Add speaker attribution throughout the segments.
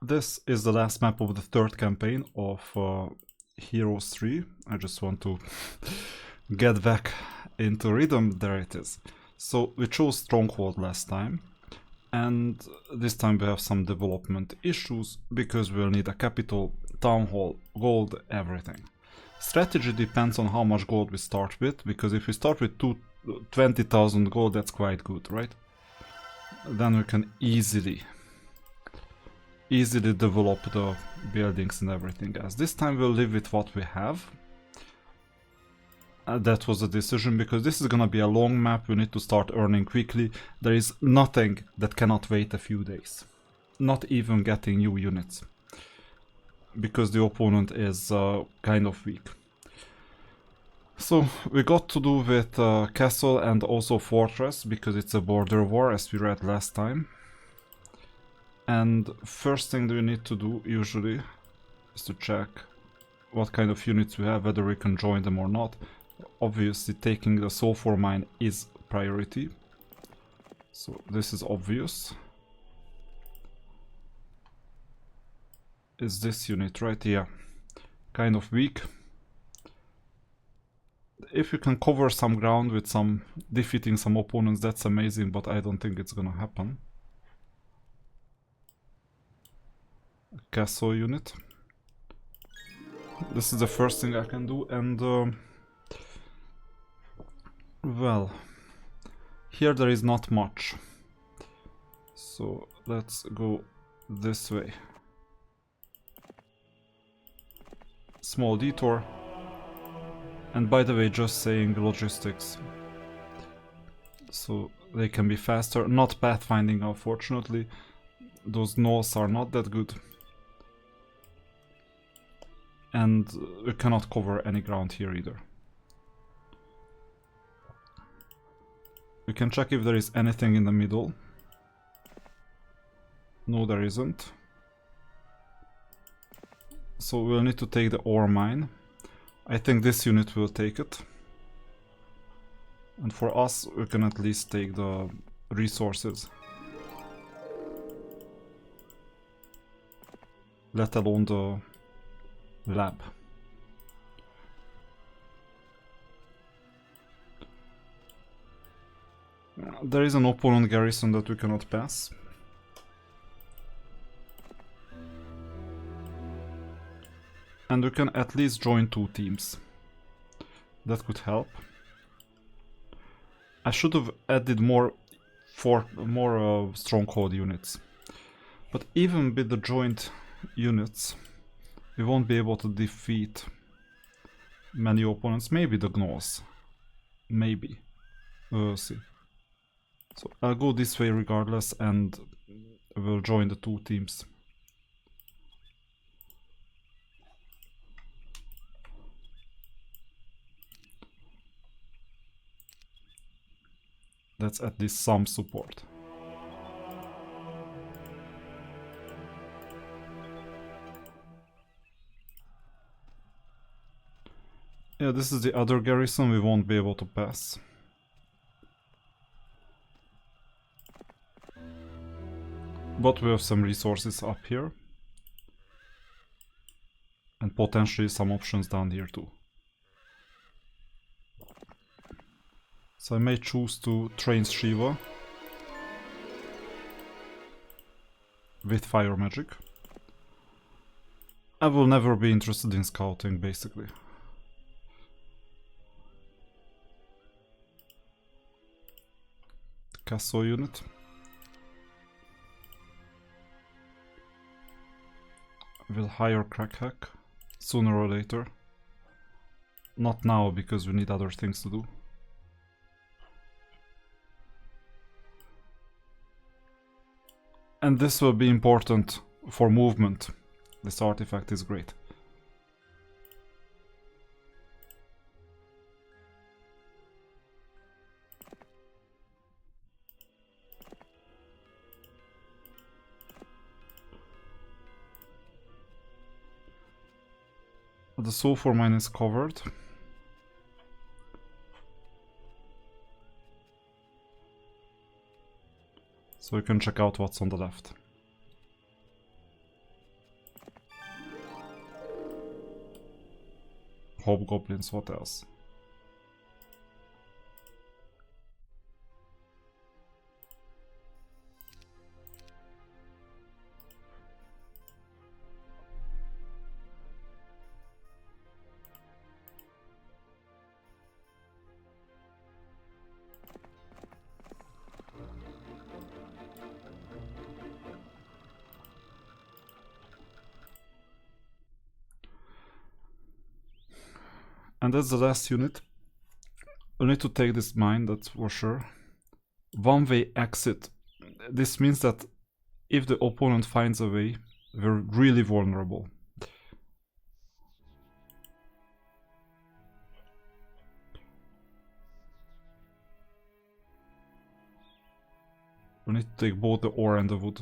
Speaker 1: This is the last map of the third campaign of Heroes 3. I just want to get back into rhythm. There it is. So we chose Stronghold last time, and this time we have some development issues because we'll need a capital, town hall, gold, everything. Strategy depends on how much gold we start with, because if we start with 20,000 gold, that's quite good, right? Then we can easily develop the buildings and everything else. This time we'll live with what we have. That was a decision because this is gonna be a long map. We need to start earning quickly. There is nothing that cannot wait a few days. Not even getting new units. Because the opponent is kind of weak. So we got to do with castle and also fortress because it's a border war as we read last time. And first thing that we need to do usually is to check what kind of units we have, whether we can join them or not. Obviously taking the sulfur mine is priority. So this is obvious. Is this unit right? Yeah. Kind of weak. If you can cover some ground with some defeating some opponents, that's amazing, but I don't think it's gonna happen. Castle unit. This is the first thing I can do, and well, here there is not much, so let's go this way. Small detour. And by the way, just saying logistics, so they can be faster. Not pathfinding, unfortunately. Those gnolls are not that good. And we cannot cover any ground here either. We can check if there is anything in the middle. No, there isn't. So we'll need to take the ore mine. I think this unit will take it. And for us, we can at least take the resources. Let alone the lab. There is an opponent garrison that we cannot pass. And we can at least join 2 teams. That could help. I should have added more stronghold units. But even with the joint units, we won't be able to defeat many opponents. Maybe the gnolls. Maybe. We'll see. So I'll go this way regardless, and we'll join the 2 teams. That's at least some support. Yeah, this is the other garrison we won't be able to pass. But we have some resources up here. And potentially some options down here too. So I may choose to train Shiva with fire magic. I will never be interested in scouting, basically. Castle unit. We'll hire Crackhack sooner or later. Not now, because we need other things to do. And this will be important for movement. This artifact is great. The sulfur mine is covered. So you can check out what's on the left. hobgoblins, what else? And that's the last unit. We need to take this mine, that's for sure. One-way exit. This means that if the opponent finds a way, we're really vulnerable. We need to take both the ore and the wood.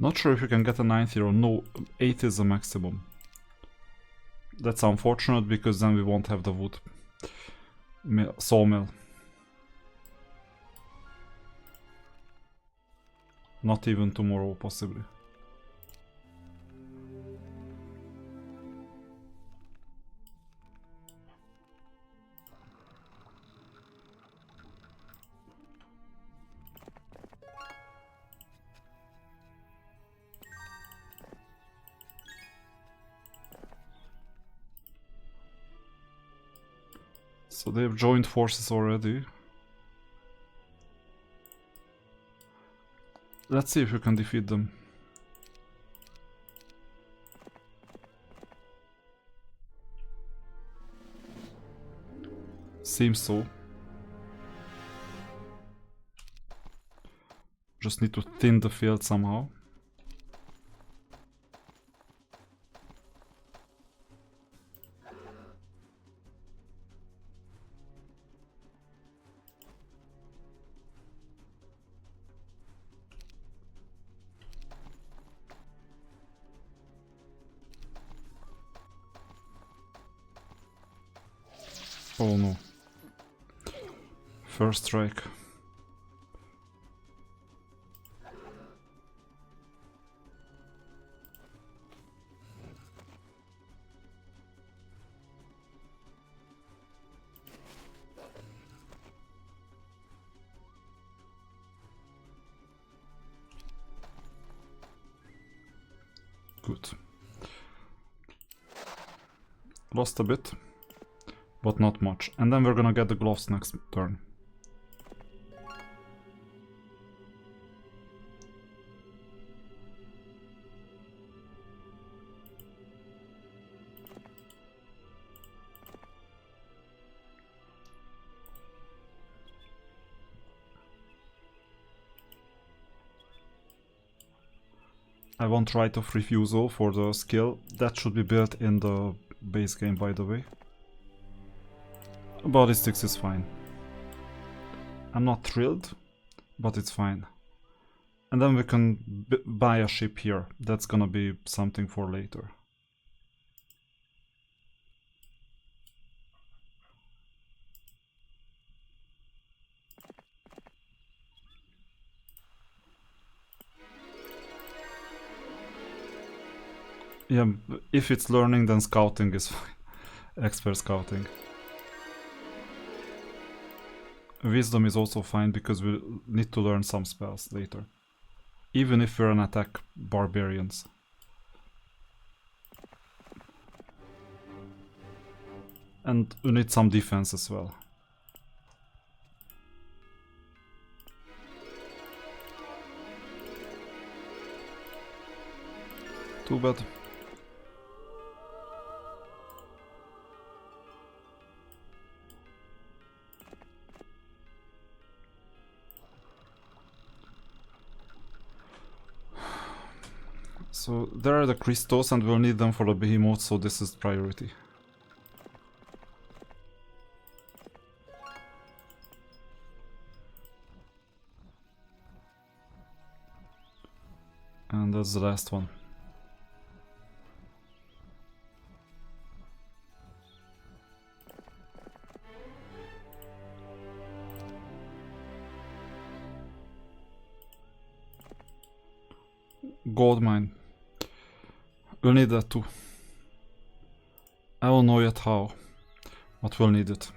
Speaker 1: Not sure if you can get a 9th hero. No, 8 is the maximum. That's unfortunate because then we won't have the wood. Sawmill. Not even tomorrow, possibly. So they've joined forces already. Let's see if we can defeat them. Seems so. Just need to thin the field somehow. Oh no. First strike. Good. Lost a bit, but not much. And then we're gonna get the gloves next turn. I want right of refusal for the skill. That should be built in the base game, by the way. Ballistics is fine. I'm not thrilled, but it's fine. And then we can buy a ship here. That's gonna be something for later. Yeah, if it's learning, then scouting is fine. Expert scouting. Wisdom is also fine because we need to learn some spells later. Even if we're an attack barbarians. And we need some defense as well. Too bad. So there are the crystals and we'll need them for the behemoth, so this is priority. And that's the last one. Gold mine. We'll need that too. I don't know yet how, but we'll need it.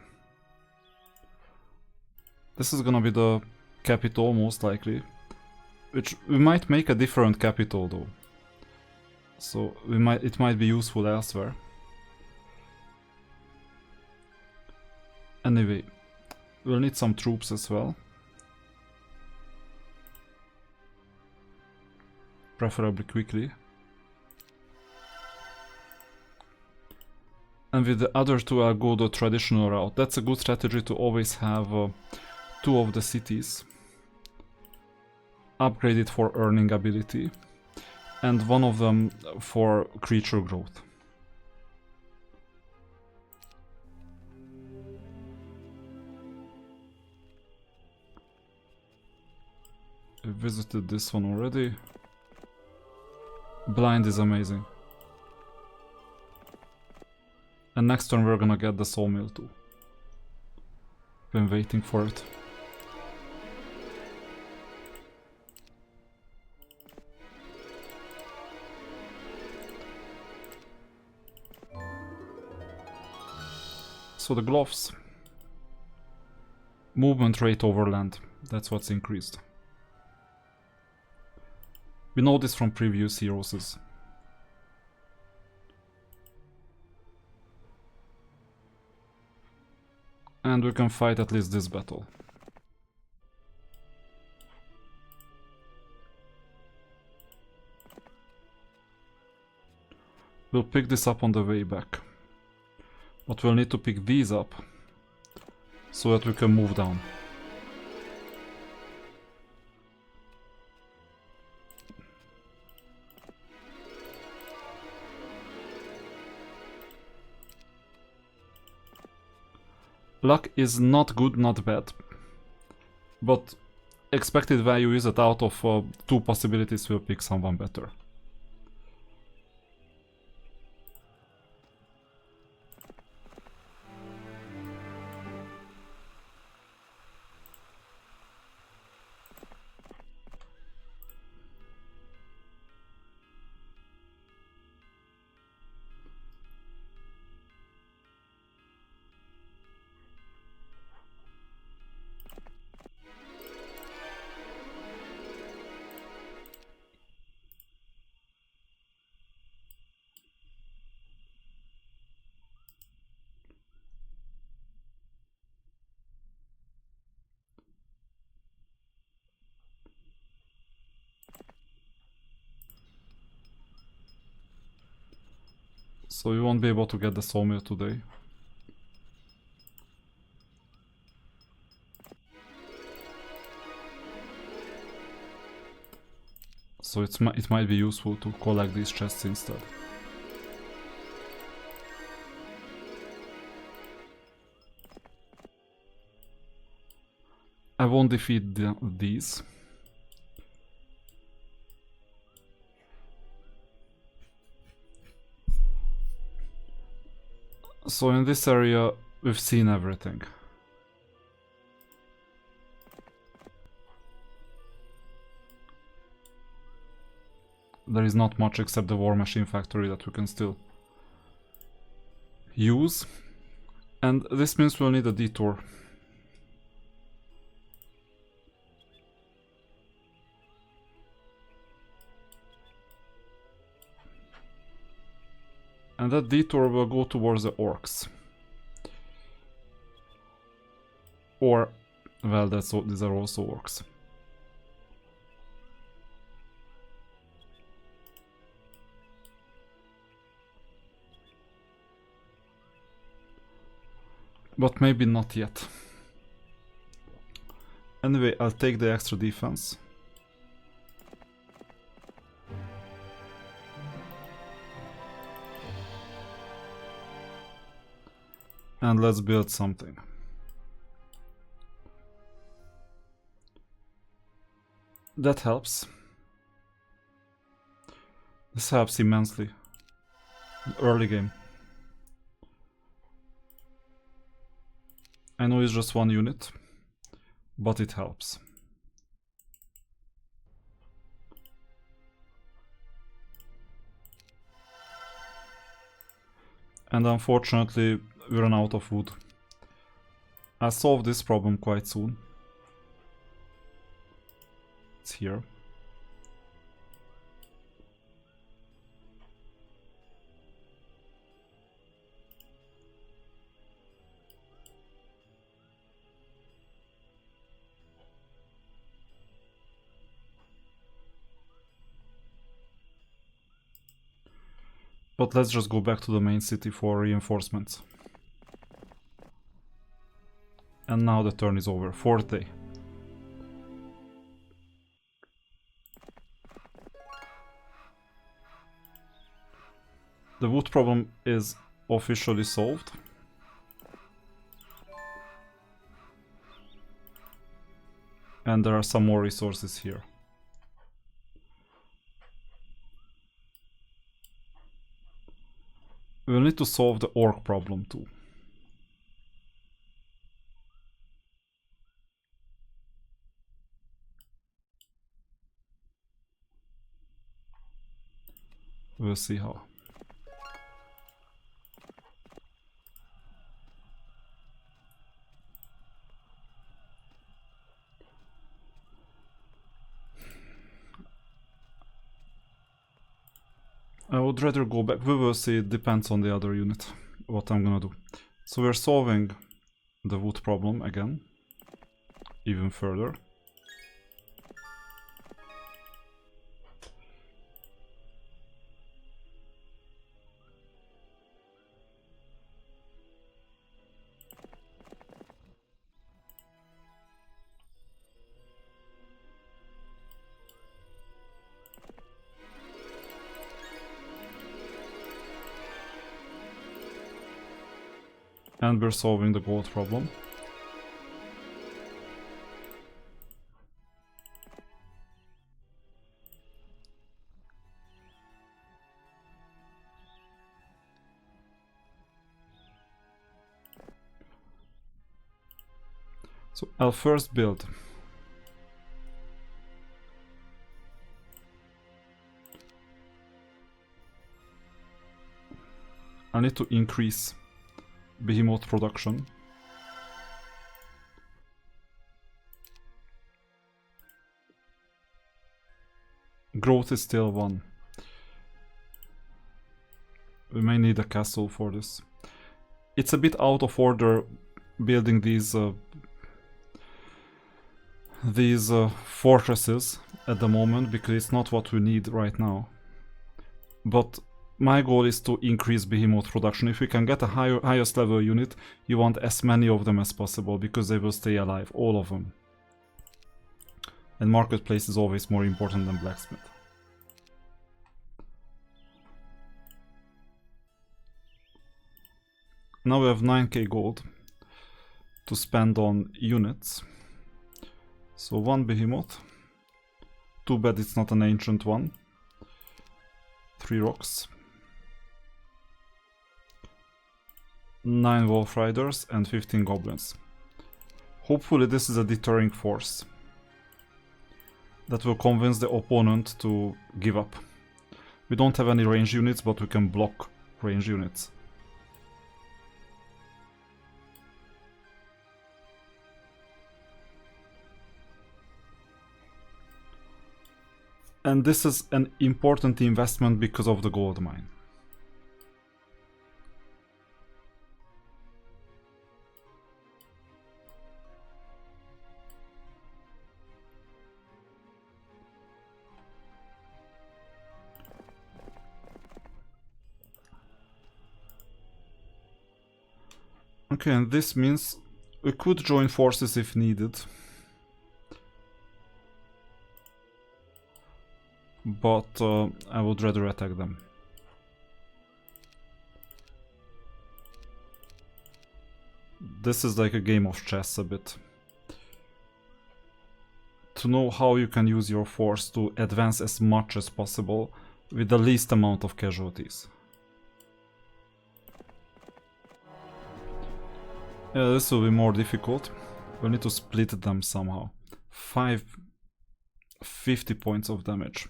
Speaker 1: This is gonna be the capital most likely, which we might make a different capital though. So it might be useful elsewhere. Anyway, we'll need some troops as well. Preferably quickly. And with the other two I'll go the traditional route. That's a good strategy to always have two of the cities upgraded for earning ability and one of them for creature growth. I visited this one already. Blind is amazing. And next turn we're gonna get the sawmill too. Been waiting for it. So the gloves. Movement rate over land. That's what's increased. We know this from previous heroes. And we can fight at least this battle. We'll pick this up on the way back. But we'll need to pick these up so that we can move down. Luck is not good, not bad. But expected value is that out of two possibilities we'll pick someone better. So we won't be able to get the sawmill today. So it might be useful to collect these chests instead. I won't defeat these. So in this area, we've seen everything. There is not much except the War Machine Factory that we can still use. And this means we'll need a detour. And that detour will go towards the orcs. Or, well, these are also orcs. But maybe not yet. Anyway, I'll take the extra defense. And let's build something. That helps. This helps immensely. Early game. I know it's just one unit, but it helps. And unfortunately, we ran out of wood. I'll solve this problem quite soon. It's here. But let's just go back to the main city for reinforcements. And now the turn is over. 4th day. The wood problem is officially solved. And there are some more resources here. We'll need to solve the orc problem too. We'll see how. I would rather go back. We will see, it depends on the other unit, what I'm gonna do. So we're solving the wood problem again, even further. And we're solving the gold problem. So I'll first build I need to increase behemoth production. Growth is still 1. We may need a castle for this. It's a bit out of order building these fortresses at the moment because it's not what we need right now. But my goal is to increase behemoth production. If we can get a highest level unit, you want as many of them as possible because they will stay alive, all of them. And marketplace is always more important than blacksmith. Now we have 9k gold to spend on units. So 1 behemoth. Too bad it's not an ancient one. 3 rocks. 9 wolf riders and 15 goblins. Hopefully this is a deterring force that will convince the opponent to give up. We don't have any range units, but we can block range units. And this is an important investment because of the gold mine. Okay, and this means we could join forces if needed. But I would rather attack them. This is like a game of chess a bit. To know how you can use your force to advance as much as possible with the least amount of casualties. Yeah, this will be more difficult. We'll need to split them somehow. 50 points of damage.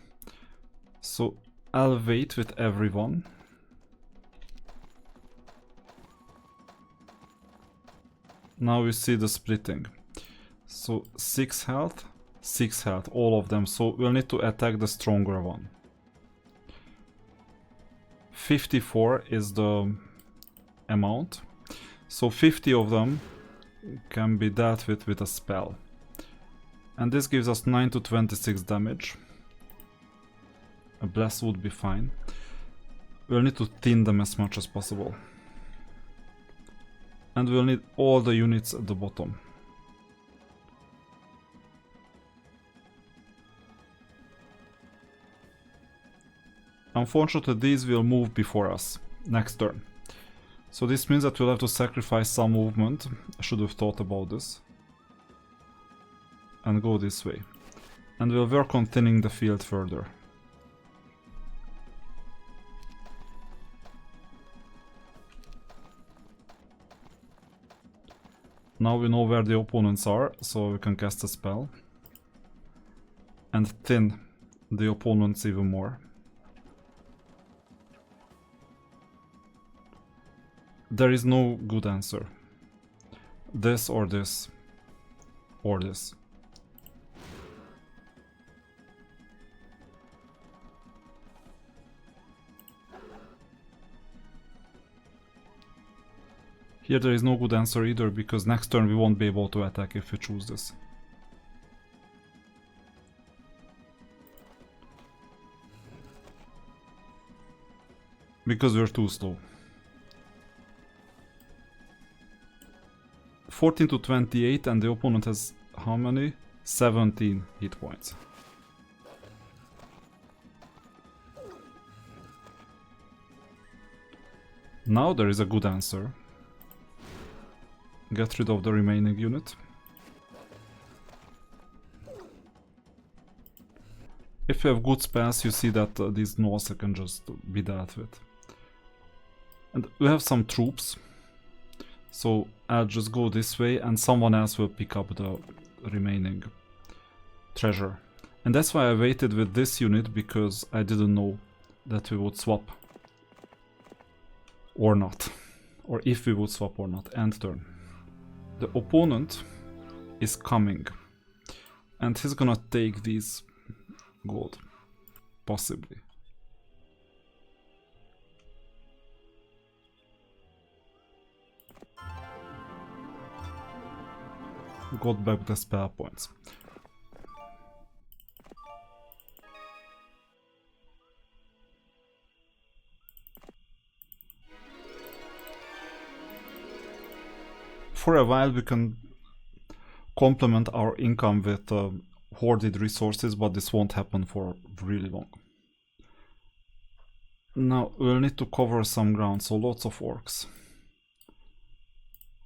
Speaker 1: So I'll wait with everyone. Now we see the splitting. So 6 health, 6 health, all of them. So we'll need to attack the stronger one. 54 is the amount. So 50 of them can be dealt with a spell. And this gives us 9 to 26 damage. A bless would be fine. We'll need to thin them as much as possible. And we'll need all the units at the bottom. Unfortunately, these will move before us next turn. So this means that we'll have to sacrifice some movement. I should have thought about this. And go this way. And we'll work on thinning the field further. Now we know where the opponents are, so we can cast a spell. And thin the opponents even more. There is no good answer. This or this. Or this. Here there is no good answer either, because next turn we won't be able to attack if we choose this. Because we're too slow. 14 to 28 and the opponent has how many? 17 hit points. Now there is a good answer. Get rid of the remaining unit. If you have good spells, you see that these Gnolls can just be dealt with. And we have some troops. So I'll just go this way and someone else will pick up the remaining treasure. And that's why I waited with this unit, because I didn't know that we would swap. Or not. Or if we would swap or not. End turn. The opponent is coming. And he's gonna take these gold. Possibly. Got back the spell points. For a while we can complement our income with hoarded resources, but this won't happen for really long. Now we'll need to cover some ground, so lots of orcs.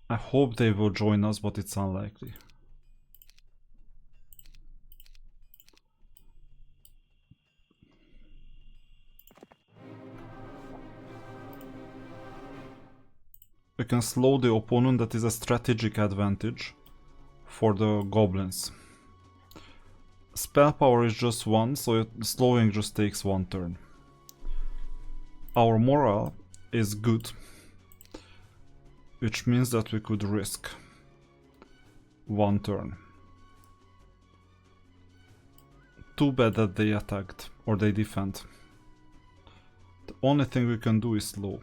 Speaker 1: I hope they will join us, but it's unlikely. We can slow the opponent, that is a strategic advantage for the goblins. Spell power is just 1, so slowing just takes 1 turn. Our morale is good, which means that we could risk 1 turn. Too bad that they attacked, or they defend. The only thing we can do is slow.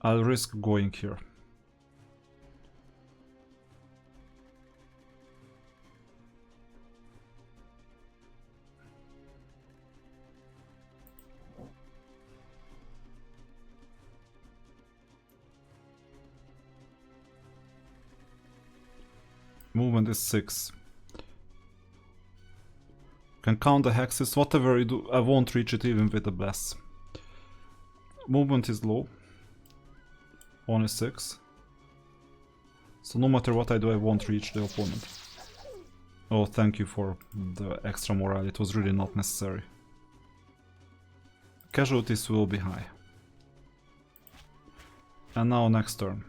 Speaker 1: I'll risk going here. Movement is 6. Can count the hexes, whatever you do, I won't reach it even with a bless. Movement is low. Only 6. So no matter what I do, I won't reach the opponent. Oh, thank you for the extra morale, it was really not necessary. Casualties will be high. And now next turn.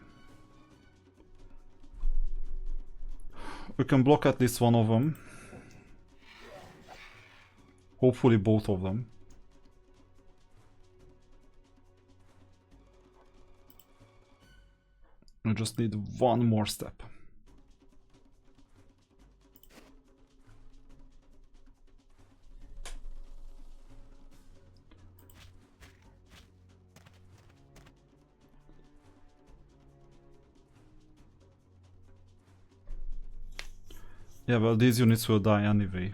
Speaker 1: We can block at least one of them. Hopefully both of them. We just need one more step. Yeah, well, these units will die anyway.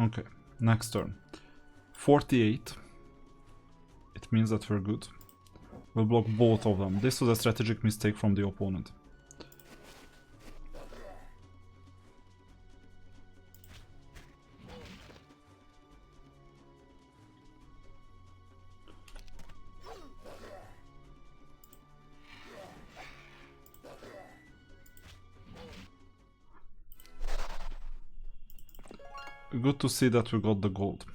Speaker 1: Okay, next turn. 48. It means that we're good. We'll block both of them. This was a strategic mistake from the opponent. Good to see that we got the gold.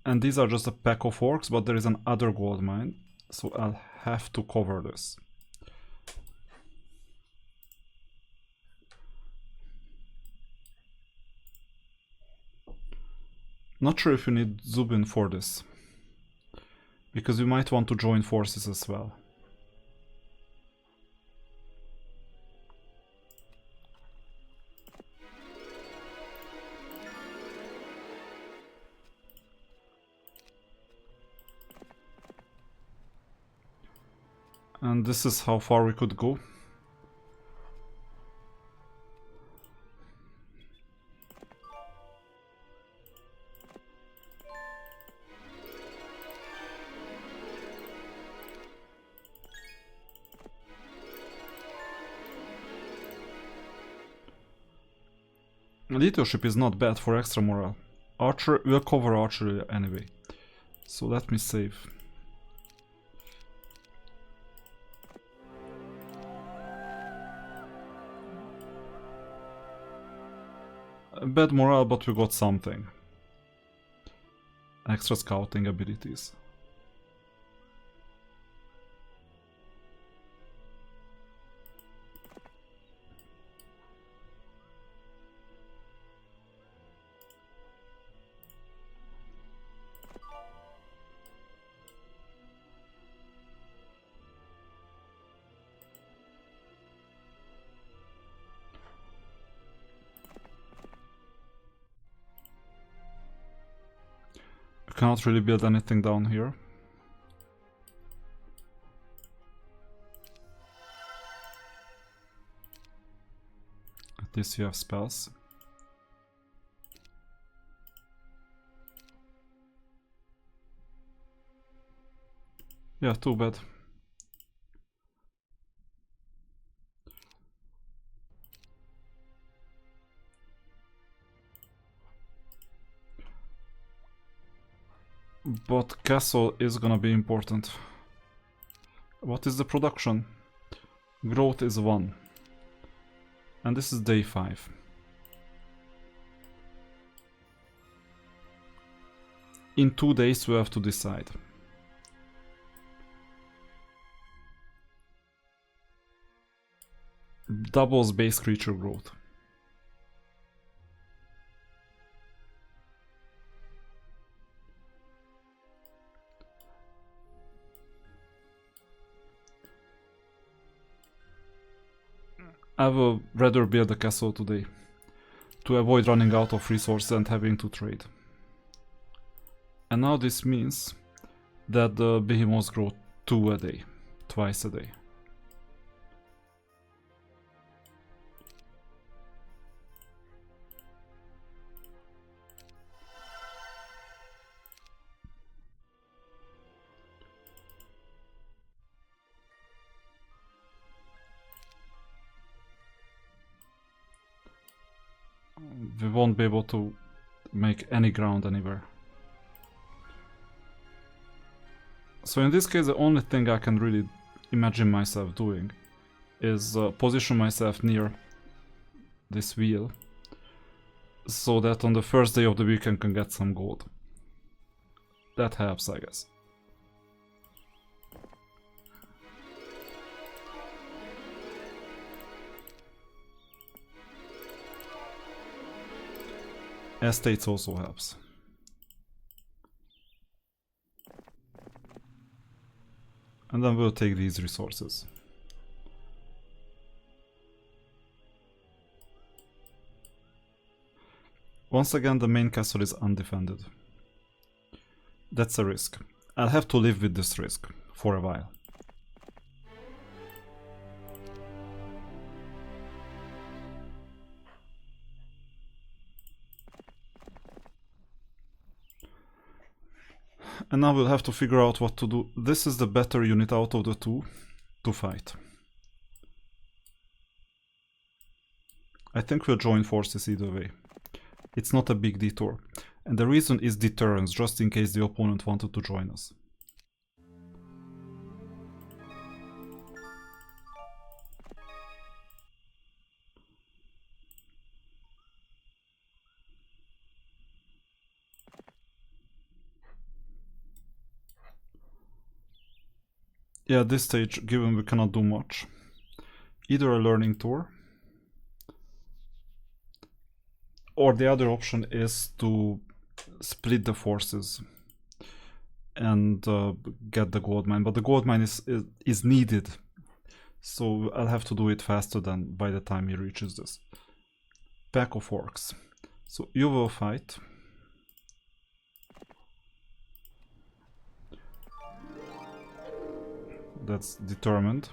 Speaker 1: And these are just a pack of orcs, but there is an other gold mine, so I'll have to cover this. Not sure if you need Zubin for this, because you might want to join forces as well. And this is how far we could go. Leadership is not bad for extra morale. Archer will cover archery anyway. So let me save. Bad morale, but we got something. Extra scouting abilities. Cannot really build anything down here. At least you have spells. Yeah, too bad. But castle is gonna be important. What is the production? Growth is 1. And this is day 5. In 2 days we have to decide. Doubles base creature growth. I will rather build a castle today, to avoid running out of resources and having to trade. And now this means that the behemoths grow 2 a day, twice a day. We won't be able to make any ground anywhere. So in this case, the only thing I can really imagine myself doing is position myself near this wheel, so that on the first day of the week I can get some gold. That helps, I guess. Estates also helps. And then we'll take these resources. Once again, the main castle is undefended. That's a risk. I'll have to live with this risk for a while. And now we'll have to figure out what to do. This is the better unit out of the two to fight. I think we'll join forces either way. It's not a big detour. And the reason is deterrence, just in case the opponent wanted to join us. Yeah, at this stage, given we cannot do much, either a learning tour, or the other option is to split the forces and get the gold mine. But the gold mine is needed, so I'll have to do it faster than by the time he reaches this. Pack of orcs. So you will fight. That's determined.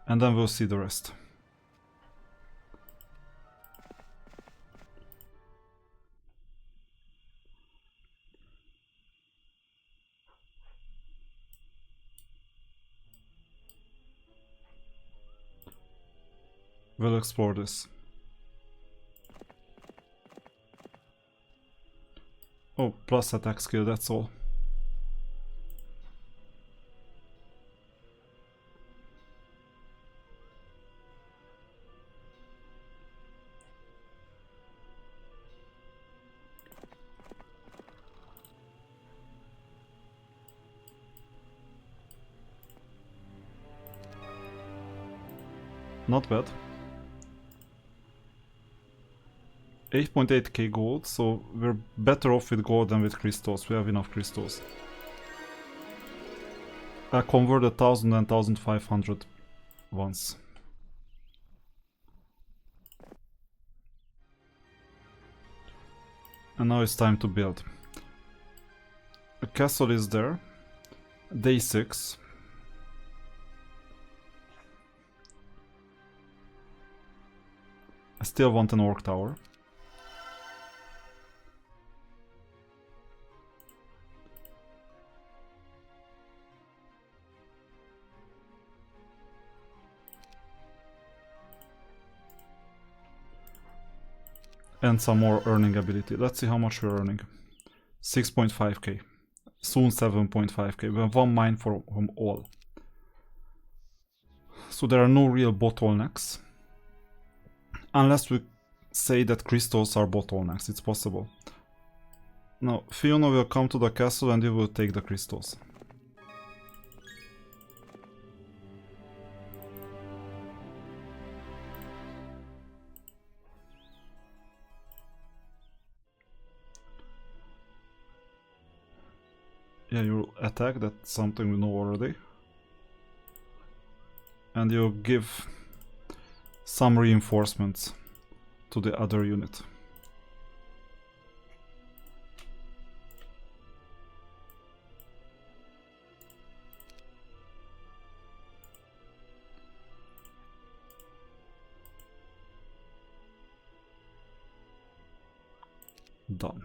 Speaker 1: And then we'll see the rest. We'll explore this. Oh, plus attack skill, that's all. Not bad. 8.8k gold, so we're better off with gold than with crystals. We have enough crystals. I converted 1000 and 1500 once. And now it's time to build. A castle is there. Day 6. I still want an orc tower. And some more earning ability. Let's see how much we're earning. 6.5k. Soon 7.5k. We have one mine for all. So there are no real bottlenecks. Unless we say that crystals are bottlenecks, it's possible. Now, Fiona will come to the castle and you will take the crystals. Yeah, you'll attack, that's something we know already. And you'll give some reinforcements to the other unit. Done.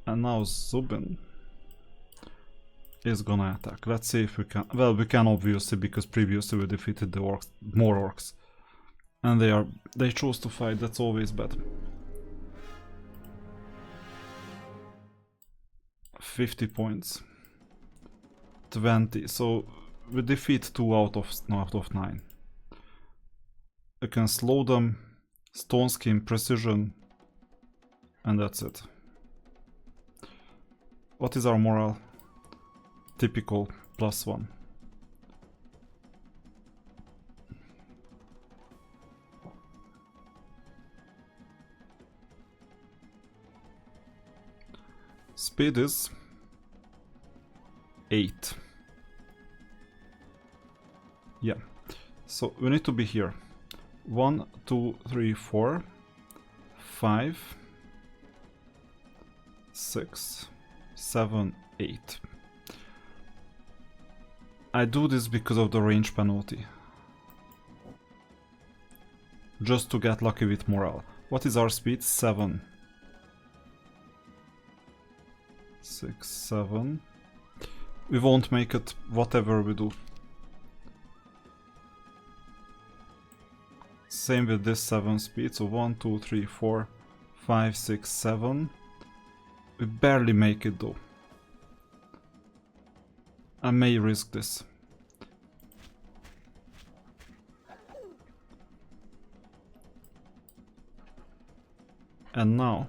Speaker 1: And now Zubin is gonna attack. Let's see if we can. Well, we can obviously, because previously we defeated the orcs, more orcs. And they chose to fight, that's always bad. 50 points. 20, so we defeat 2 out of 9. We can slow them, stone skin, precision, and that's it. What is our morale? Typical +1. Speed is 8. Yeah. So we need to be here. 1, 2, 3, 4, 5, 6, 7, 8. I do this because of the range penalty. Just to get lucky with morale. What is our speed? 7. 6, 7. We won't make it whatever we do. Same with this 7 speed, so 1, 2, 3, 4, 5, 6, 7. We barely make it though. I may risk this. And now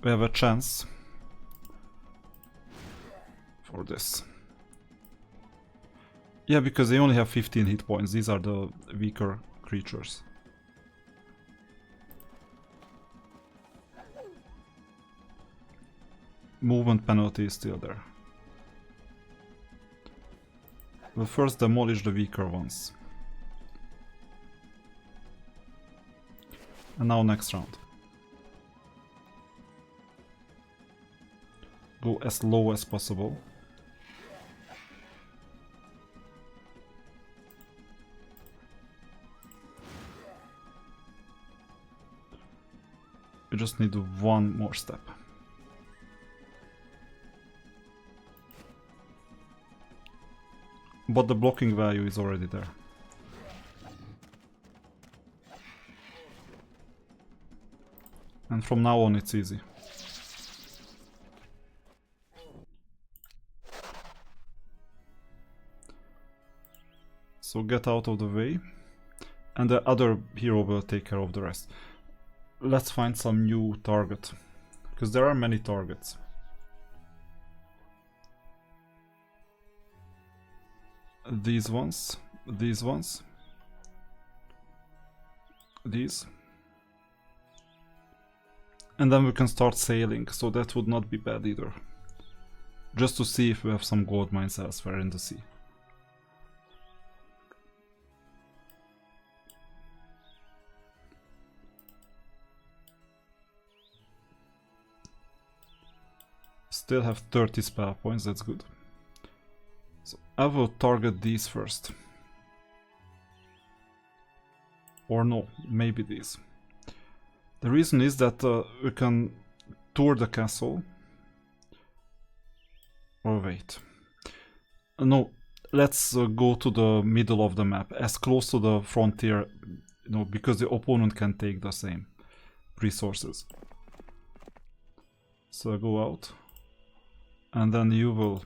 Speaker 1: we have a chance for this. Yeah, because they only have 15 hit points. These are the weaker creatures. Movement penalty is still there. We'll first demolish the weaker ones. And now next round. Go as low as possible. We just need one more step. But the blocking value is already there. And from now on it's easy. So get out of the way. And the other hero will take care of the rest. Let's find some new target. Because there are many targets. These ones. These ones. These. And then we can start sailing, so that would not be bad either. Just to see if we have some gold mines elsewhere in the sea. Still have 30 spell points, that's good. So I will target these first. Or no, maybe these. The reason is that we can tour the castle. Or wait. No, let's go to the middle of the map, as close to the frontier, you know, because the opponent can take the same resources. So I go out. And then you will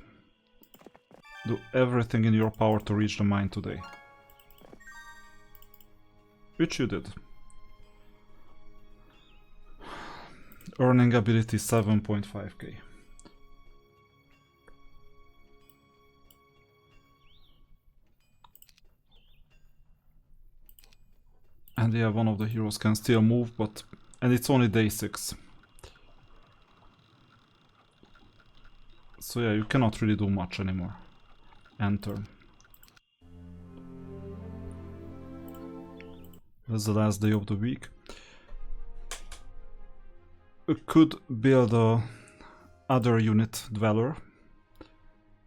Speaker 1: do everything in your power to reach the mine today. Which you did. Earning ability 7.5k. And yeah, one of the heroes can still move, but... And it's only day 6. So yeah, you cannot really do much anymore. End turn. That's the last day of the week. We could build a other unit dweller.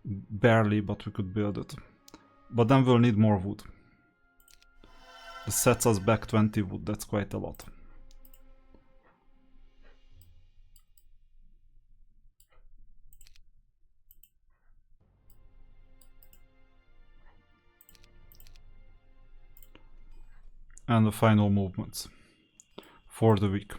Speaker 1: Barely, but we could build it. But then we'll need more wood. This sets us back 20 wood, that's quite a lot. And the final movements for the week.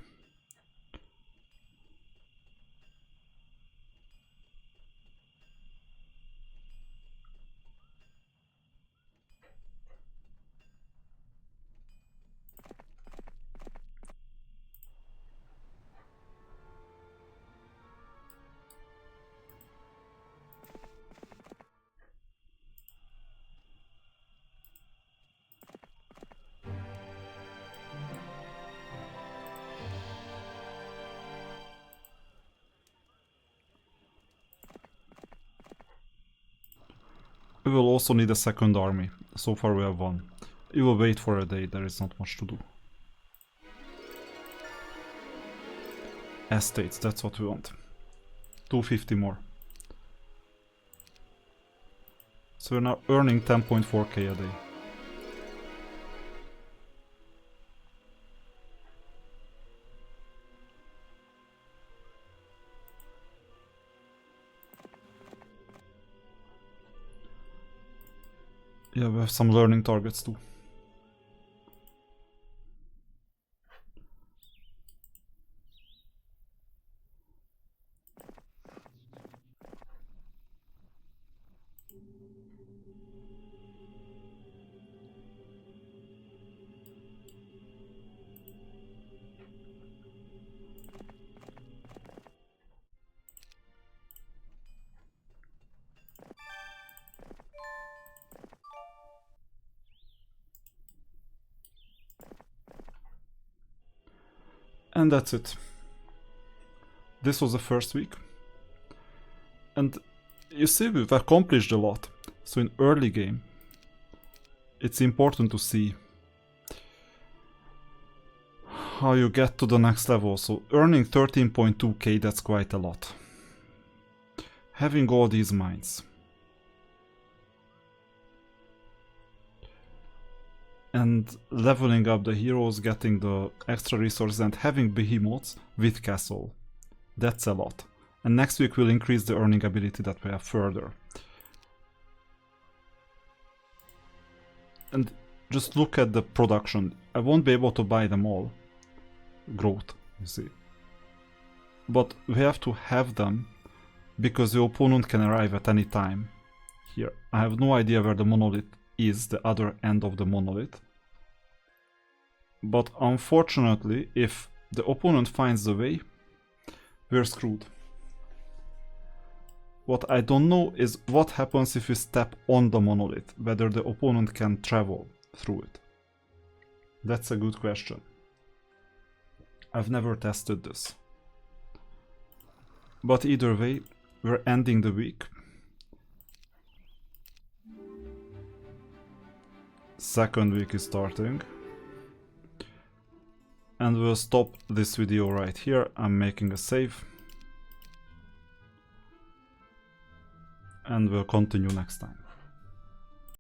Speaker 1: will also need a second army. So far we have one. We will wait for a day, there is not much to do. Estates, that's what we want. 250 more. So we're now earning 10.4k a day. Yeah, we have some learning targets too. And that's it. This was the first week. And you see, we've accomplished a lot. So in early game, it's important to see how you get to the next level. So earning 13.2k, that's quite a lot. Having all these mines. And leveling up the heroes, getting the extra resources, and having behemoths with castle. That's a lot. And next week we'll increase the earning ability that we have further. And just look at the production. I won't be able to buy them all. Growth, you see. But we have to have them because the opponent can arrive at any time. Here, I have no idea where the monolith is, the other end of the monolith. But unfortunately, if the opponent finds the way, we're screwed. What I don't know is what happens if we step on the monolith, whether the opponent can travel through it. That's a good question. I've never tested this. But either way, we're ending the week. Second week is starting. And we'll stop this video right here. I'm making a save. And we'll continue next time.